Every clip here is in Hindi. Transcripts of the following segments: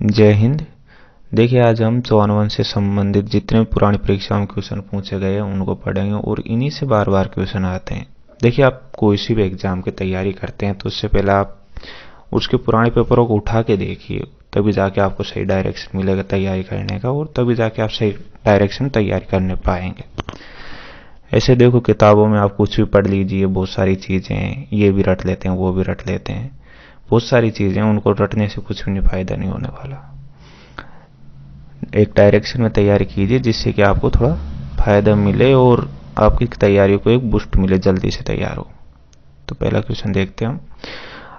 जय हिंद। देखिए, आज हम चौहान वंश से संबंधित जितने भी पुरानी परीक्षाओं में क्वेश्चन पूछे गए हैं उनको पढ़ेंगे और इन्हीं से बार बार क्वेश्चन आते हैं। देखिए, आप कोई सी भी एग्जाम की तैयारी करते हैं तो उससे पहले आप उसके पुराने पेपरों को उठा के देखिए, तभी जाके आपको सही डायरेक्शन मिलेगा तैयारी करने का और तभी जाके आप सही डायरेक्शन तैयारी करने पाएंगे। ऐसे देखो, किताबों में आप कुछ भी पढ़ लीजिए, बहुत सारी चीज़ें हैं, ये भी रट लेते हैं वो भी रट लेते हैं, बहुत सारी चीज़ें, उनको रटने से कुछ भी नहीं फायदा नहीं होने वाला। एक डायरेक्शन में तैयारी कीजिए जिससे कि आपको थोड़ा फायदा मिले और आपकी तैयारी को एक बूस्ट मिले, जल्दी से तैयार हो। तो पहला क्वेश्चन देखते हैं हम।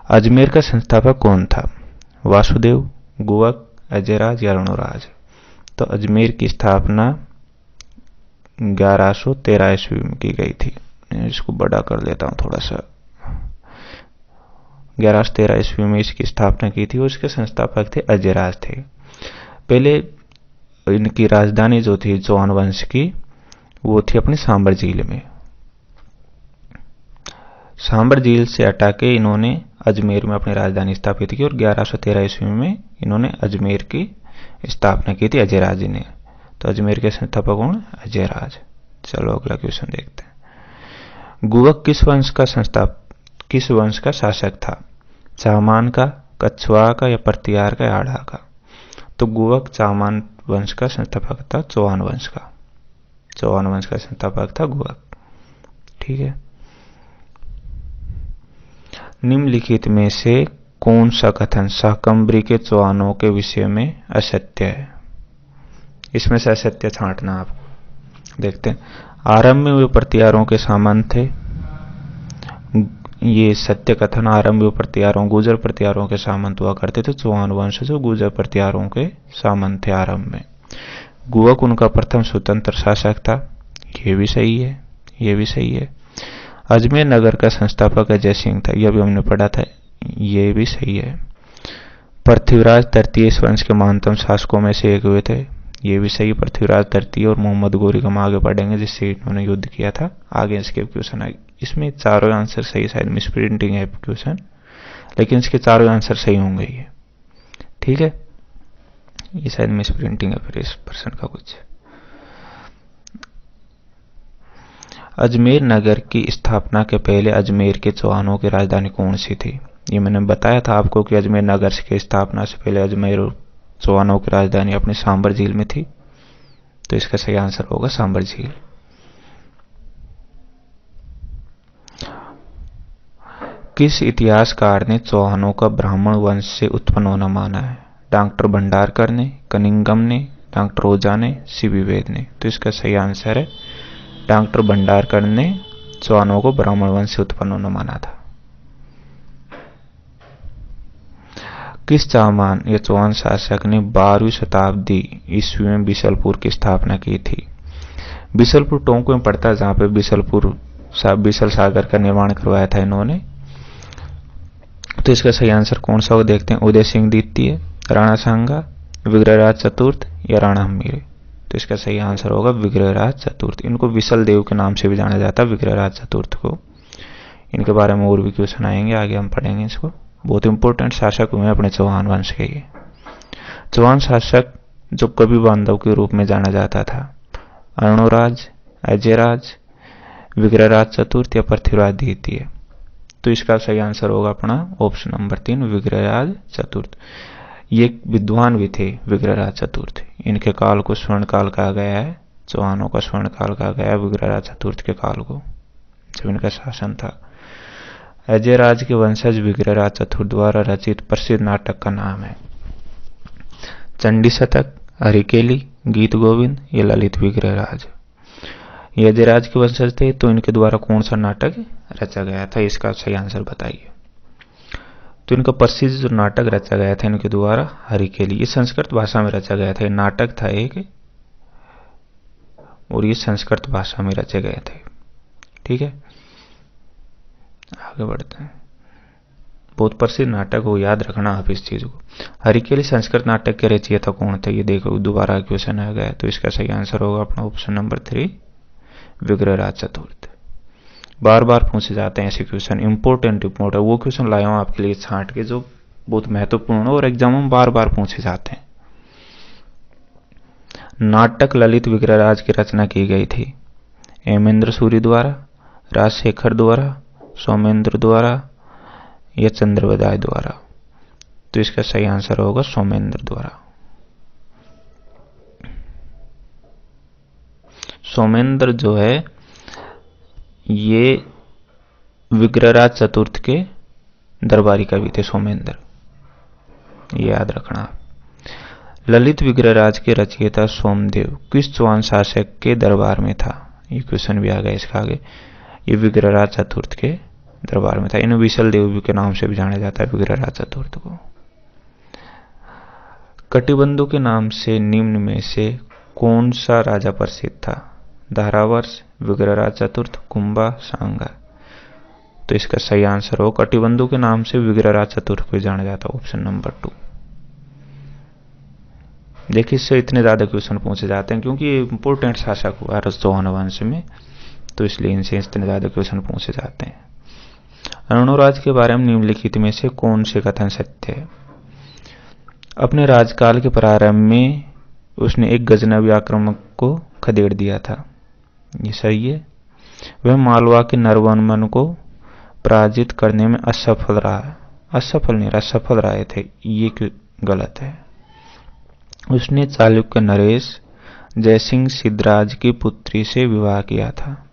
अजमेर का संस्थापक कौन था? वासुदेव, गुवक, अजयराज या रणोराज? तो अजमेर की स्थापना 1113 ईस्वी में की गई थी। इसको बड़ा कर लेता हूँ थोड़ा सा। 1113 ईस्वी में इसकी स्थापना की थी और इसके संस्थापक थे अजयराज थे। पहले इनकी राजधानी जो थी चौहान वंश की, वो थी अपनी सांबर झील में। सांबर झील से हटा के इन्होंने अजमेर में अपनी राजधानी स्थापित की और 1113 ईस्वी में इन्होंने अजमेर की स्थापना की थी अजयराज ने। तो अजमेर के संस्थापक कौन? अजयराज। चलो अगला क्वेश्चन देखते हैं। गुवक किस वंश का शासक था? चाहमान का, कछवाहा का या परतियार का या आढ़ा का? तो गुवक चाहमान वंश का संस्थापक था, चौहान वंश का। चौहान वंश का संस्थापक था गुवक। ठीक है। निम्नलिखित में से कौन सा कथन शाकंभरी के चौहानों के विषय में असत्य है? इसमें से असत्य छांटना आपको। देखते हैं। आरंभ में वे प्रतिहारों के सामंत थे। ये सत्य कथन। आरंभ में प्रतिहारों, गुर्जर प्रतिहारों के सामंत हुआ करते थे। चौहान वंश जो गुर्जर प्रतिहारों के सामंत थे आरंभ में। गुवक उनका प्रथम स्वतंत्र शासक था। ये भी सही है, ये भी सही है। अजमेर नगर का संस्थापक अजय सिंह था। यह भी हमने पढ़ा था, ये भी सही है। पृथ्वीराज तृतीय इस वंश के महानतम शासकों में से एक हुए थे। ये भी सही। पृथ्वीराज तृतीय और मोहम्मद गोरी का हम आगे पढ़ेंगे, जिससे इन्होंने युद्ध किया था। आगे इसके क्वेश्चन आए। इसमें चारों आंसर सही, शायद मिस प्रिंटिंग है क्वेश्चन, लेकिन इसके चारों आंसर सही होंगे ये। ठीक है, ये शायद मिस प्रिंटिंग है फिर इस प्रश्न का कुछ। अजमेर नगर की स्थापना के पहले अजमेर के चौहानों की राजधानी कौन सी थी? ये मैंने बताया था आपको कि अजमेर नगर की स्थापना से पहले अजमेर और चौहानों की राजधानी अपनी सांबर झील में थी। तो इसका सही आंसर होगा सांबर झील। किस इतिहासकार ने चौहानों का ब्राह्मण वंश से उत्पन्न होना माना है? डॉक्टर भंडारकर ने, कनिंगम ने, डॉक्टर ओझा ने, सी विवेद ने? तो इसका सही आंसर है डॉक्टर भंडारकर ने चौहानों को ब्राह्मण वंश से उत्पन्न होना माना था। किस चाहमान या चौहान शासक ने 12वीं शताब्दी ईस्वी में बिसलपुर की स्थापना की थी? बिसलपुर टोंक में पड़ता है, जहां पे बिसल सागर का निर्माण करवाया था इन्होंने। तो इसका सही आंसर कौन सा हो देखते हैं। उदय सिंह द्वितीय, राणा सांगा, विग्रहराज चतुर्थ या राणा हम्मीर? तो इसका सही आंसर होगा विग्रहराज चतुर्थ। इनको विसल देव के नाम से भी जाना जाता है, विग्रहराज चतुर्थ को। इनके बारे में और भी क्वेश्चन आएंगे, आगे हम पढ़ेंगे इसको। बहुत इंपॉर्टेंट शासक हुए अपने चौहान वंश के ये। चौहान शासक जो कवि बांधव के रूप में जाना जाता था, अरुणोराज, अजयराज, विग्रहराज चतुर्थ या पृथ्वीराज द्वितीय? तो इसका सही आंसर होगा अपना ऑप्शन नंबर 3, विग्रहराज चतुर्थ। ये विद्वान भी थे विग्रहराज चतुर्थ। इनके काल को स्वर्ण काल कहा गया है। चौहानों का स्वर्ण काल कहा गया है विग्रहराज चतुर्थ के काल को, जब इनका शासन था। अजयराज के वंशज विग्रहराज चतुर्थ द्वारा रचित प्रसिद्ध नाटक का नाम है? चंडी शतक, हरिकेली, गीत गोविंद या ललित विग्रहराज? ये अजयराज के वंशज थे, तो इनके द्वारा कौन सा नाटक रचा गया था? इसका सही आंसर बताइए। तो इनका प्रसिद्ध जो नाटक रचा गया था इनके द्वारा, हरिकेली। ये संस्कृत भाषा में रचा गया था। ये नाटक था एक, और ये संस्कृत भाषा में रचे गए थे। ठीक है, आगे बढ़ते हैं। बहुत प्रसिद्ध नाटक हो, याद रखना आप इस चीज को। हरिकेली संस्कृत नाटक के रचयिता कौन थे? ये देखो दोबारा क्वेश्चन आ गया। तो इसका सही आंसर होगा अपना ऑप्शन नंबर 3, विग्रहराज चतुर्थ। बार बार पूछे जाते हैं ऐसे क्वेश्चन, इंपॉर्टेंट वो क्वेश्चन लाया हूं आपके लिए छांट के, जो बहुत महत्वपूर्ण और एग्जामों में बार बार पूछे जाते हैं। नाटक ललित विग्रहराज की रचना की गई थी हेमेंद्र सूरी द्वारा, राजशेखर द्वारा, सोमेंद्र द्वारा या चंद्रबदाय द्वारा। तो इसका सही आंसर होगा सोमेंद्र द्वारा। सोमेंद्र जो है ये विग्रहराज चतुर्थ के दरबारी कवि थे सोमेंद्र, ये याद रखना। ललित विग्रहराज के रचयिता सोमदेव किस चौहान शासक के दरबार में था? ये क्वेश्चन भी आ गया इसका आगे। ये विग्रहराज चतुर्थ के दरबार में था। इन्हें विशल देव के नाम से भी जाना जाता है विग्रहराज चतुर्थ को। कटिबंधु के नाम से निम्न में से कौन सा राजा प्रसिद्ध था? धारावर्ष, विग्रहराज चतुर्थ, कुंभा, सांगा। तो इसका सही आंसर हो कटिबंधु के नाम से विग्रहराज चतुर्थ को जाना जाता है, ऑप्शन नंबर 2। देखिए इससे इतने ज्यादा क्वेश्चन पूछे जाते हैं क्योंकि ये इंपोर्टेंट शासक हुआ चौहान वंश में, तो इसलिए इनसे इतने ज्यादा क्वेश्चन पूछे जाते हैं। अरुणोराज के बारे में निम्नलिखित में से कौन से कथन सत्य है? अपने राजकाल के प्रारंभ में उसने एक गजनवी आक्रमक को खदेड़ दिया था, ये सही है। वह मालवा के नरवनमन को पराजित करने में असफल रहे थे, ये गलत है। उसने चालुक्य नरेश जयसिंह सिद्धराज की पुत्री से विवाह किया था,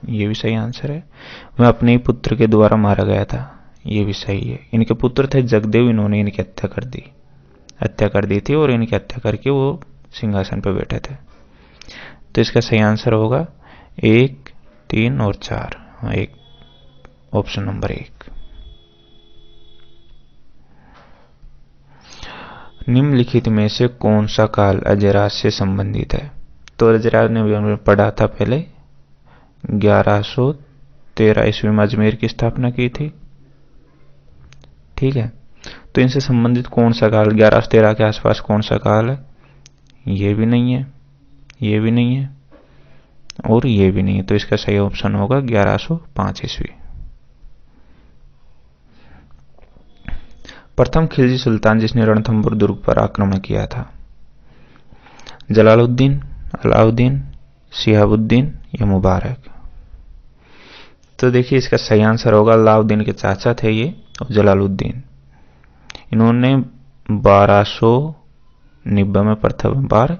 ये भी सही आंसर है। वह अपने ही पुत्र के द्वारा मारा गया था, ये भी सही है। इनके पुत्र थे जगदेव, इन्होंने इनकी हत्या कर दी थी और इनकी हत्या करके वो सिंहासन पर बैठे थे। तो इसका सही आंसर होगा 1, 3 और 4, एक ऑप्शन नंबर 1। निम्नलिखित में से कौन सा काल अजयराज से संबंधित है? तो अजयराज ने पढ़ा था पहले 1113 ईस्वी में अजमेर की स्थापना की थी, ठीक है। तो इनसे संबंधित कौन सा काल 1113 के आसपास कौन सा काल है? ये भी नहीं है, ये भी नहीं है और ये भी नहीं है। तो इसका सही ऑप्शन होगा 1105 ईस्वी। प्रथम खिलजी सुल्तान जिसने रणथंभौर दुर्ग पर आक्रमण किया था? जलालुद्दीन, अलाउद्दीन, शिहाबुद्दीन या मुबारक। तो देखिए इसका सही आंसर होगा अलाउद्दीन के चाचा थे ये और जलालुद्दीन। इन्होंने 1290 में प्रथम बार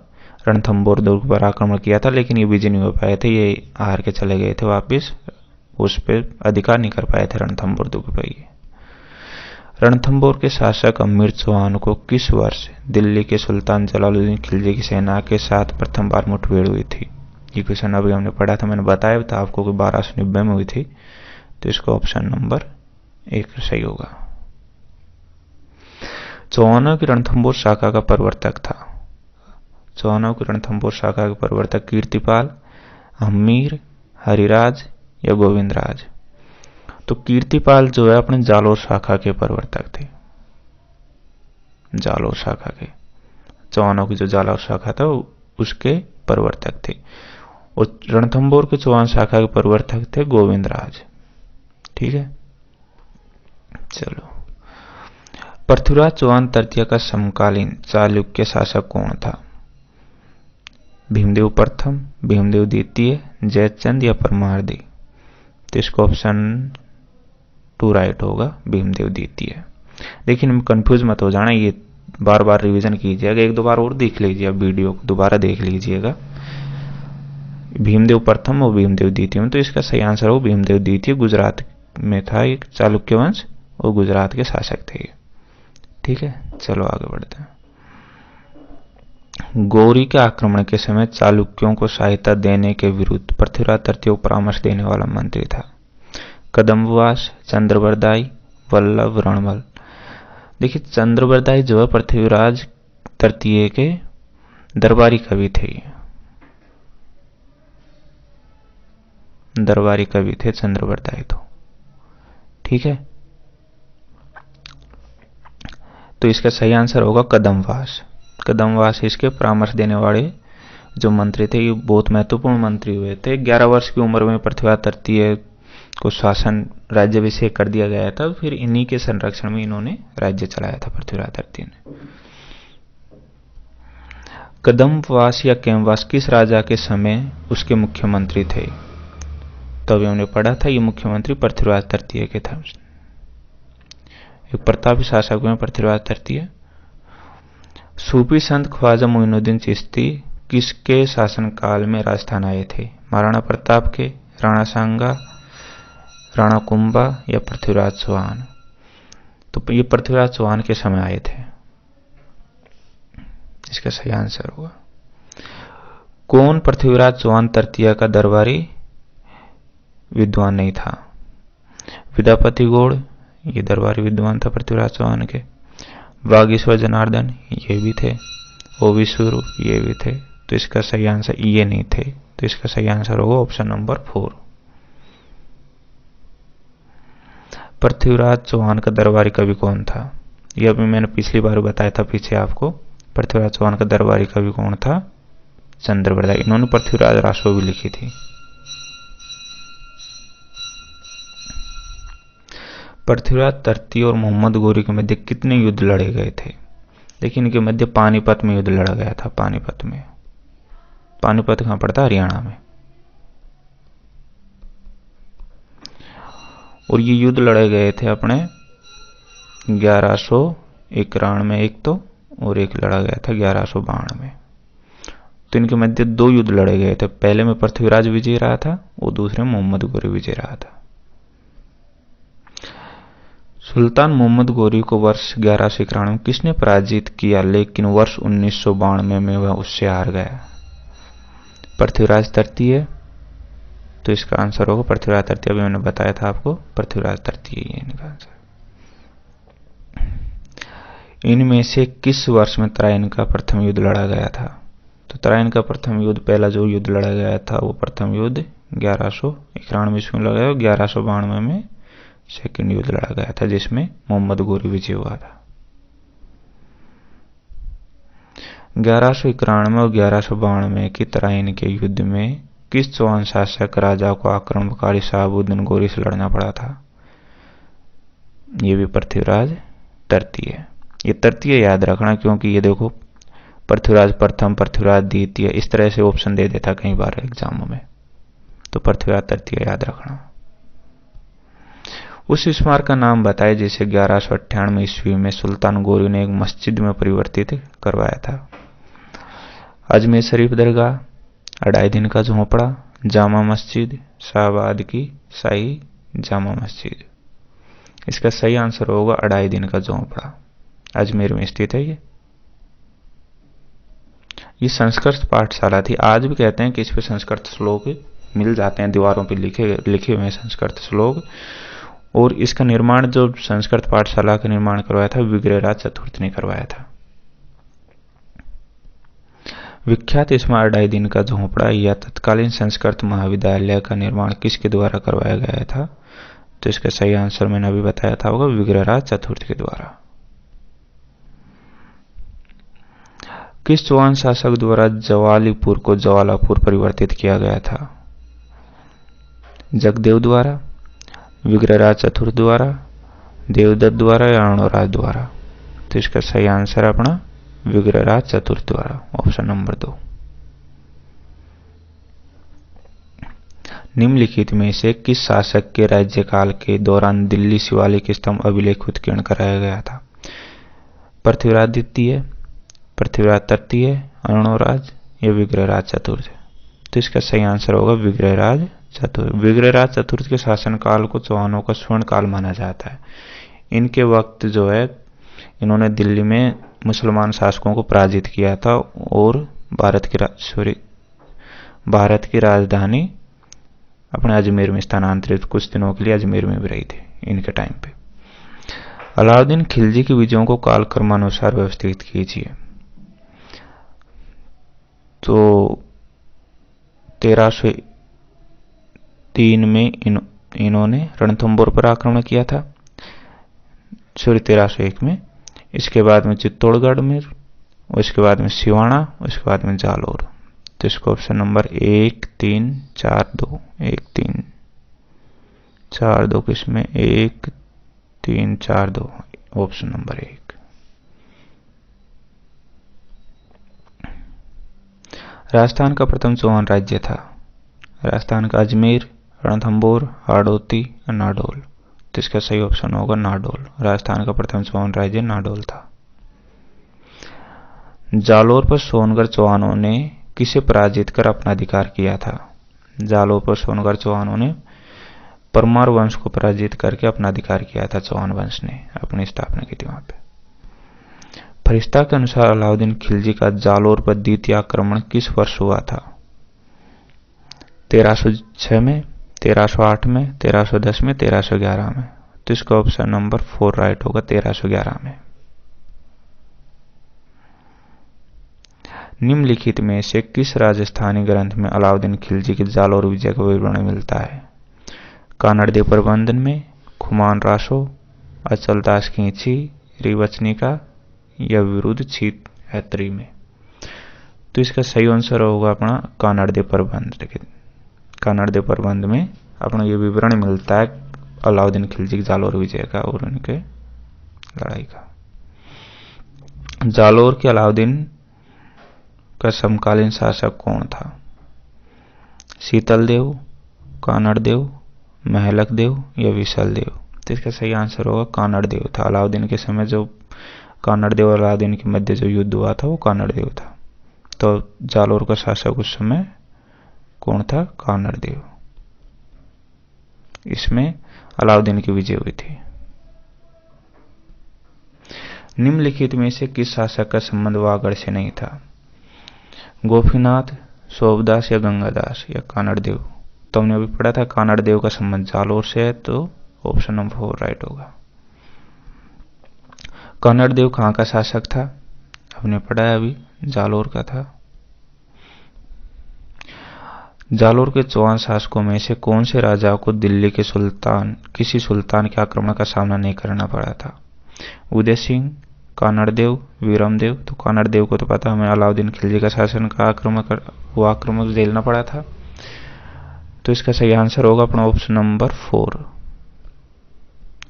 रणथंभौर दुर्ग पर आक्रमण किया था, लेकिन ये विजय नहीं हो पाए थे, ये हार के चले गए थे वापिस, उस पर अधिकार नहीं कर पाए थे रणथंभौर दुर्ग पर। ये रणथंभौर के शासक अमीर चौहान को किस वर्ष दिल्ली के सुल्तान जलालुद्दीन खिलजी की सेना के साथ प्रथम बार मुठभेड़ हुई थी? ये क्वेश्चन अभी हमने पढ़ा था, मैंने बताया था आपको कि 1290 में हुई थी। तो इसका ऑप्शन नंबर 1 सही होगा। चौहानों की रणथंभौर शाखा का प्रवर्तक था? चौहानों की रणथंभौर शाखा के प्रवर्तक कीर्तिपाल, अमीर, हरिराज या गोविंदराज। तो कीर्तिपाल जो है अपने जालोर शाखा के प्रवर्तक थे, जालोर शाखा के, चौहानों की जो जालोर शाखा था उसके प्रवर्तक थे। और रणथंभौर के चौहान शाखा के प्रवर्तक थे गोविंदराज, ठीक है। चलो, पृथ्वीराज चौहान तृतीय का समकालीन चालुक्य शासक कौन था? भीमदेव प्रथम, भीमदेव द्वितीय, जयचंद या परमारदी। तो इसको ऑप्शन 2 राइट होगा, भीमदेव द्वितीय। लेकिन कंफ्यूज मत हो जाना, ये बार बार रिवीजन कीजिएगा, 1-2 बार और देख लीजिए, वीडियो को दोबारा देख लीजिएगा। भीमदेव प्रथम और भीमदेव द्वितीय में तो इसका सही आंसर हो भीमदेव द्वितीय। गुजरात में था एक चालुक्य वंश और गुजरात के शासक थे, ठीक है। चलो आगे बढ़ते हैं। गौरी के आक्रमण के समय चालुक्यों को सहायता देने के विरुद्ध पृथ्वीराज तृतीय को परामर्श देने वाला मंत्री था? कदम्बवास, चंद्रबरदाई, वल्लभ, रणमल। देखिए चंद्रबरदाई जो है पृथ्वीराज तृतीय के दरबारी कवि थे, दरबारी कवि थे चंद्रबरदाई, तो ठीक है। तो इसका सही आंसर होगा कदम्बवास। कदम्बवास इसके परामर्श देने वाले जो मंत्री थे, ये बहुत महत्वपूर्ण मंत्री हुए थे। 11 वर्ष की उम्र में पृथ्वीराज तृतीय को शासन राज्याभिषेक कर दिया गया था। फिर इन्हीं के संरक्षण में इन्होंने राज्य चलाया था पृथ्वीराज तृतीय ने। कदम्बवास या केमवास किस राजा के समय उसके मुख्यमंत्री थे? तो अभी हमने पढ़ा था ये मुख्यमंत्री पृथ्वीराज तृतीय के थे। एक प्रतापी शासक में पृथ्वीराज तृतीय। सूफी संत ख्वाजा मोइनुद्दीन चिश्ती किसके शासनकाल में राजस्थान आए थे? महाराणा प्रताप के, राणा सांगा, राणा कुंभा या पृथ्वीराज चौहान? तो ये पृथ्वीराज चौहान के समय आए थे, इसका सही आंसर होगा। कौन पृथ्वीराज चौहान तृतीय का दरबारी विद्वान नहीं था? विद्यापति गौड़, ये दरबारी विद्वान था पृथ्वीराज चौहान के। बागेश्वर जनार्दन, ये भी थे। ओविसुरु, ये भी थे। तो इसका सही आंसर ये नहीं थे, तो इसका सही आंसर होगा ऑप्शन नंबर 4। पृथ्वीराज चौहान का दरबारी कवि कौन था? यह अभी मैंने पिछली बार बताया था पीछे आपको। पृथ्वीराज चौहान का दरबारी कवि कौन था? चंद्रप्रदा। इन्होंने पृथ्वीराज रासो भी लिखी थी। पृथ्वीराज तृतीय और मोहम्मद गोरी के मध्य कितने युद्ध लड़े गए थे? देखिए इनके मध्य पानीपत में युद्ध लड़ा गया था। पानीपत में, पानीपत कहां पड़ता? हरियाणा में। और ये युद्ध लड़े गए थे अपने 1191 में एक तो, और एक लड़ा गया था 1192 में। तो इनके मध्य 2 युद्ध लड़े गए थे। पहले में पृथ्वीराज विजय रहा था और दूसरे मोहम्मद गोरी विजय रहा था। सुल्तान मोहम्मद गोरी को वर्ष 1191 में किसने पराजित किया, लेकिन वर्ष 1992 में वह उससे हार गया? पृथ्वीराज तृतीय। तो इसका आंसर होगा पृथ्वीराज तृतीय। अभी मैंने बताया था आपको, पृथ्वीराज तृतीय ये इनका आंसर। इनमें से किस वर्ष में तराइन का प्रथम युद्ध लड़ा गया था? तो तराइन का प्रथम युद्ध, पहला जो युद्ध लड़ा गया था वो प्रथम युद्ध 1191 ईस्वी में लड़ा गया। 1192 में सेकंड युद्ध लड़ा गया था जिसमें मोहम्मद गोरी विजय हुआ था। 1191 और 1192 की तराइन के युद्ध में किस चौहान शासक राजा को आक्रमणकारी शहाबुद्दीन गोरी से लड़ना पड़ा था? ये भी पृथ्वीराज तृतीय। ये तृतीय याद रखना, क्योंकि ये देखो पृथ्वीराज प्रथम, पृथ्वीराज द्वितीय, इस तरह से ऑप्शन दे देता कई बार एग्जामों में। तो पृथ्वीराज तृतीय याद रखना। उस स्मारक का नाम बताए जिसे 1198 ईस्वी में सुल्तान गोरी ने एक मस्जिद में परिवर्तित करवाया था। अजमेर शरीफ दरगाह, अढ़ाई दिन का झोंपड़ा, जामा मस्जिद, शाहबाद की शाही जामा मस्जिद। इसका सही आंसर होगा अढ़ाई दिन का झोंपड़ा, अजमेर में स्थित है। ये संस्कृत पाठशाला थी। आज भी कहते हैं कि इस पे संस्कृत श्लोक मिल जाते हैं, दीवारों पे लिखे हुए हैं संस्कृत श्लोक। और इसका निर्माण, जो संस्कृत पाठशाला का निर्माण करवाया था, विग्रहराज चतुर्थ ने करवाया था। विख्यात इसमें अढ़ाई दिन का झोंपड़ा या तत्कालीन संस्कृत महाविद्यालय का निर्माण किसके द्वारा करवाया गया था? तो इसका सही आंसर मैंने अभी बताया था होगा विग्रहराज चतुर्थ के द्वारा। किस चौहान शासक द्वारा जवालीपुर को ज्वालापुर परिवर्तित किया गया था? जगदेव द्वारा, विग्रहराज चतुर्थ द्वारा, देवदत्त द्वारा या अणोराज द्वारा? तो इसका सही आंसर अपना विग्रहराज चतुर्थ द्वारा, ऑप्शन नंबर 2। निम्नलिखित में से किस शासक के राज्यकाल के दौरान दिल्ली शिवालिक स्तंभ अभिलेख उत्कीर्ण कराया गया था? पृथ्वीराज द्वितीय, पृथ्वीराज तृतीय, अणोराज या विग्रहराज चतुर्थ? तो इसका सही आंसर होगा विग्रहराज चतुर्थ। विग्रहराज चतुर्थ के शासनकाल को चौहानों का स्वर्ण काल माना जाता है। इनके वक्त जो है इन्होंने दिल्ली में मुसलमान शासकों को पराजित किया था और भारत की राजधानी अपने अजमेर में स्थानांतरित, कुछ दिनों के लिए अजमेर में भी रही थी इनके टाइम पे। अलाउद्दीन खिलजी की विजयों को कालक्रमानुसार व्यवस्थित कीजिए। तो 1303 में इन्होंने रणथंबोर पर आक्रमण किया था, 1301 में। इसके बाद में चित्तौड़गढ़ में, उसके बाद में सिवाना, उसके बाद में जालौर। तो इसको ऑप्शन नंबर 1, 3, 4, 2, 1, 3 4-2 किसमें 1 3 4 2, ऑप्शन नंबर 1। राजस्थान का प्रथम चौहान राज्य था। राजस्थान का अजमेर, रणथंभौर, हाड़ौती, नाडौल। तो इसका सही ऑप्शन होगा नाडौल। राजस्थान का प्रथम चौहान राज्य नाडौल था। जालोर पर सोनगर चौहानों ने किसे पराजित कर अपना अधिकार किया था? जालोर पर सोनगर चौहानों ने परमार वंश को पराजित करके अपना अधिकार किया था। चौहान वंश ने अपनी स्थापना की थी वहां पे। फरिश्ता के अनुसार अलाउद्दीन खिलजी का जालोर पर द्वितीय आक्रमण किस वर्ष हुआ था? 1306 में, 1308 में, 1310 में, 1311 में। तो इसका ऑप्शन नंबर 4 राइट होगा, 1311 में। निम्नलिखित में से किस राजस्थानी ग्रंथ में अलाउद्दीन खिलजी के जालोर विजय का विवरण मिलता है? कानड़देव प्रबंधन में, खुमान रासो, अचलदास खींची, रिवचनिका या विरुद्ध छिहत्तरी में। तो इसका सही आंसर होगा अपना कानड़देव प्रबंध। कानड़देव प्रबंध में अपना ये विवरण मिलता है अलाउद्दीन खिलजी के जालोर विजय का और उनके लड़ाई का। जालोर के अलाउद्दीन का समकालीन शासक कौन था? शीतल देव, कानड़ देव, महलक देव या विशाल देव। तो इसका सही आंसर होगा कानड़ देव था। अलाउद्दीन के समय जो कानड़ देव और अलाउद्दीन के मध्य जो युद्ध हुआ था वो कानड़ देव था। तो जालोर का शासक उस समय कौन था? कानड़ देव। इसमें अलाउद्दीन की विजय हुई थी। निम्नलिखित में से किस शासक का संबंध वागड़ से नहीं था? गोपीनाथ, सोबदास या गंगादास या कानड़ देव। तो हमने अभी पढ़ा था कानड़ देव का संबंध जालोर से है, तो ऑप्शन नंबर 4 राइट होगा। कानड़ देव कहां का शासक था? हमने पढ़ा है अभी, जालोर का था। जालोर के चौहान शासकों में से कौन से राजाओं को दिल्ली के किसी सुल्तान के आक्रमण का सामना नहीं करना पड़ा था? उदय सिंह, कानड़ देव, वीरम देव। तो कानड़ देव को तो पता हमें अलाउद्दीन खिलजी का शासन का आक्रमण झेलना पड़ा था। तो इसका सही आंसर होगा अपना ऑप्शन नंबर 4,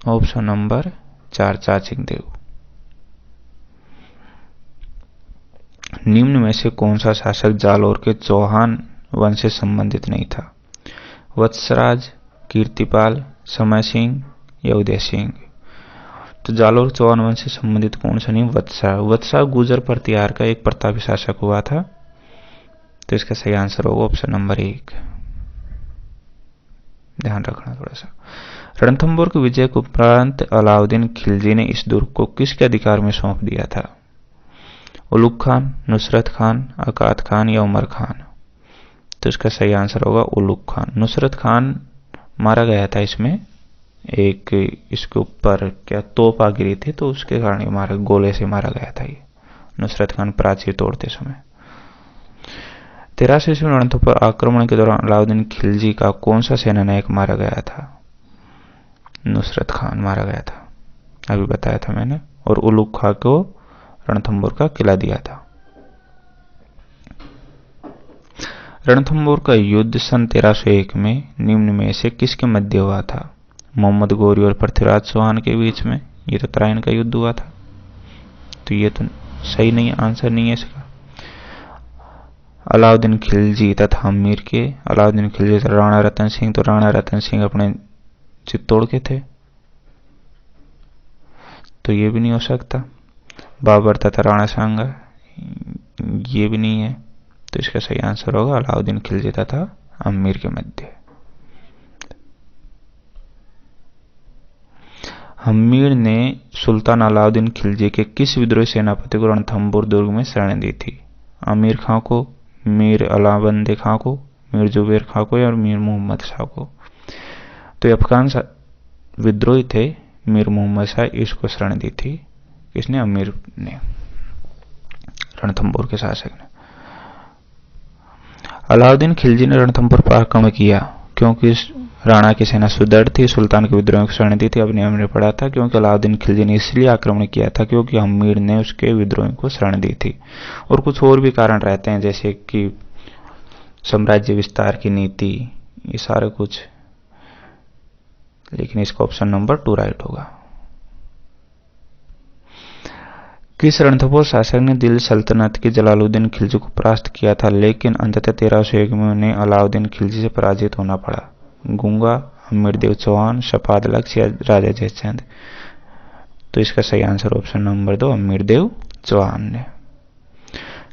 ऑप्शन नंबर 4 चाचिंग देव। निम्न में से कौन सा शासक जालोर के चौहान वंश से संबंधित नहीं था? वत्सराज, कीर्तिपाल, समय सिंह या उदय सिंह। तो जालोर चौहान वंश से संबंधित कौन सा नहीं? वत्सा। वत्सा गुजर प्रतिहार का एक प्रतापी शासक हुआ था। तो इसका सही आंसर होगा ऑप्शन नंबर 1। ध्यान रखना थोड़ा सा। रणथंभौर के विजय के उपरांत अलाउद्दीन खिलजी ने इस दुर्ग को किसके अधिकार में सौंप दिया था? उलुग खान, नुसरत खान, अकात खान या उमर खान। तो इसका सही आंसर होगा उलुग खान। नुसरत खान मारा गया था इसमें, एक इसके ऊपर क्या तोप आ गिरी थी, तो उसके कारण मारा, गोले से मारा गया था ये नुसरत खान प्राचीर तोड़ते समय। 1300 ईस्वी में रणथंभौर आक्रमण के दौरान अलाउद्दीन खिलजी का कौन सा सेनानायक मारा गया था? नुसरत खान मारा गया था, अभी बताया था मैंने। और उलुग खान को रणथंभौर का किला दिया था। रणथंभौर का युद्ध सन 1301 में निम्न में से किसके मध्य हुआ था? मोहम्मद गौरी और पृथ्वीराज चौहान के बीच में। ये तो तराइन का युद्ध हुआ था, तो ये तो सही नहीं, आंसर नहीं है इसका। अलाउद्दीन खिलजी तथा अमीर के, अलाउद्दीन खिलजी तथा राणा रतन सिंह। तो राणा रतन सिंह अपने चित्तौड़ के थे, तो ये भी नहीं हो सकता। बाबर तथा राणा सांगा, ये भी नहीं है। तो इसका सही आंसर होगा अलाउद्दीन खिलजी तथा अमीर के मध्य। अमीर ने सुल्तान अलाउद्दीन खिलजी के किस विद्रोही सेनापति को रणथंभौर दुर्ग में शरण दी थी? अमीर खां को, मीर अलाबंदे खां को, मीर जुबैर खां को या मीर मोहम्मद शाह को। तो अफगान विद्रोही थे मीर मोहम्मद शाह, इसको शरण दी थी किसने? अमीर ने, रणथंभौर के शासक ने। अलाउद्दीन खिलजी ने रणथंभौर पर आक्रमण किया क्योंकि राणा की सेना सुदृढ़ थी, सुल्तान के विद्रोहियों को शरण दी थी। अपने हमने पढ़ा था क्योंकि अलाउद्दीन खिलजी ने इसलिए आक्रमण किया था क्योंकि अमीर ने उसके विद्रोहियों को शरण दी थी। और कुछ और भी कारण रहते हैं, जैसे कि साम्राज्य विस्तार की नीति, ये सारे कुछ लेकिन इसका ऑप्शन नंबर 2 राइट होगा। किस रणथंभौर शासक ने दिल्ली सल्तनत के जलालुद्दीन खिलजी को परास्त किया था, लेकिन अंततः 1301 में उन्हें अलाउद्दीन खिलजी से पराजित होना पड़ा? गुंगा, अमीरदेव चौहान, शपादलक्ष या राजा जयचंद? तो इसका सही आंसर ऑप्शन नंबर 2 अमीरदेव चौहान ने।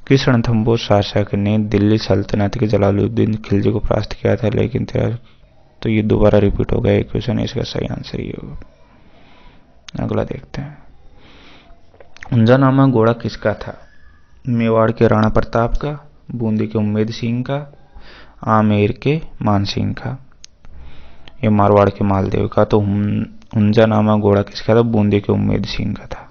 किस रणथंभौर शासक ने दिल्ली सल्तनत के जलालुद्दीन खिलजी को परास्त किया था, लेकिन तो ये दोबारा रिपीट हो गया एक क्वेश्चन, इसका सही आंसर ये होगा। अगला देखते हैं। ऊंझा नामा घोड़ा किसका था? मेवाड़ के राणा प्रताप का, बूंदी के उम्मेद सिंह का, आमेर के मान सिंह का, या मारवाड़ के मालदेव का? तो ऊंझा नामा घोड़ा किसका था? बूंदी के उम्मेद सिंह का था।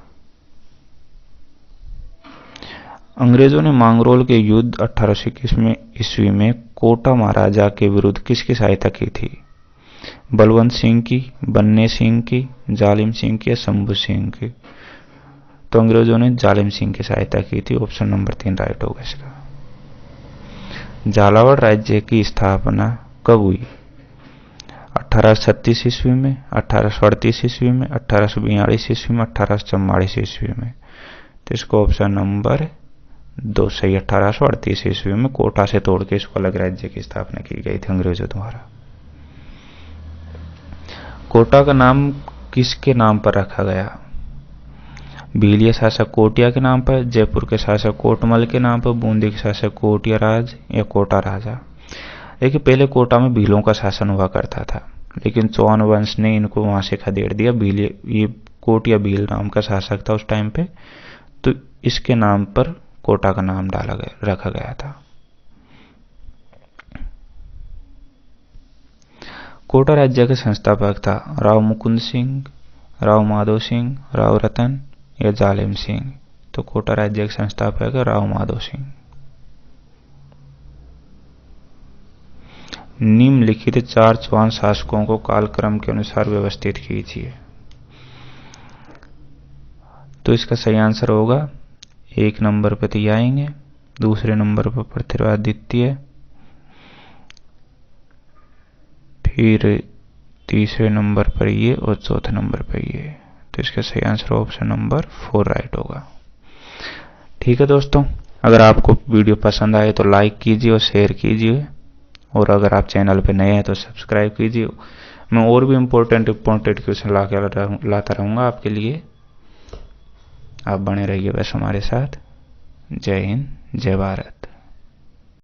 अंग्रेजों ने मांगरोल के युद्ध 1821 ईस्वी में कोटा महाराजा के विरुद्ध किसकी सहायता की थी? बलवंत सिंह की, बन्ने सिंह की, जालिम सिंह की या शंभू सिंह की? तो अंग्रेजों ने जालिम सिंह की सहायता की थी। ऑप्शन नंबर 3 राइट होगा इसका। झालावाड़ राज्य की स्थापना कब हुई? 1836 ईस्वी में, 1838 ईस्वी में, 1842 ईस्वी में, 1844 ईस्वी में? तो इसको ऑप्शन नंबर 2 सही 1838 ईस्वी में कोटा से तोड़ के इसको अलग राज्य की स्थापना की गई थी अंग्रेजों द्वारा। कोटा का नाम किसके नाम पर रखा गया? भीलिया शासक कोटिया के नाम पर, जयपुर के शासक कोटमल के नाम पर, बूंदी के शासक कोटिया राज या कोटा राजा? देखिए पहले कोटा में भीलों का शासन हुआ करता था, लेकिन चौहान वंश ने इनको वहां से खदेड़ दिया। ये कोटिया भील नाम का शासक था उस टाइम पे, तो इसके नाम पर कोटा का नाम रखा गया था। कोटा राज्य के संस्थापक था राव मुकुंद सिंह, राव माधो सिंह, राव रतन या जालिम सिंह? तो कोटा राज्य के संस्थापक है राव माधो सिंह। निम्नलिखित 4 चौहान शासकों को कालक्रम के अनुसार व्यवस्थित कीजिए। तो इसका सही आंसर होगा 1 नंबर पर तो आएंगे, दूसरे नंबर पर पृथ्वीराज द्वितीय, फिर तीसरे नंबर पर ये और चौथे नंबर पर ये। तो इसका सही आंसर ऑप्शन नंबर 4 राइट होगा। ठीक है दोस्तों, अगर आपको वीडियो पसंद आए तो लाइक कीजिए और शेयर कीजिए, और अगर आप चैनल पर नए हैं तो सब्सक्राइब कीजिए। मैं और भी इम्पोर्टेंट क्वेश्चन लाता रहूँगा आपके लिए। आप बने रहिए बस हमारे साथ। जय हिंद, जय भारत।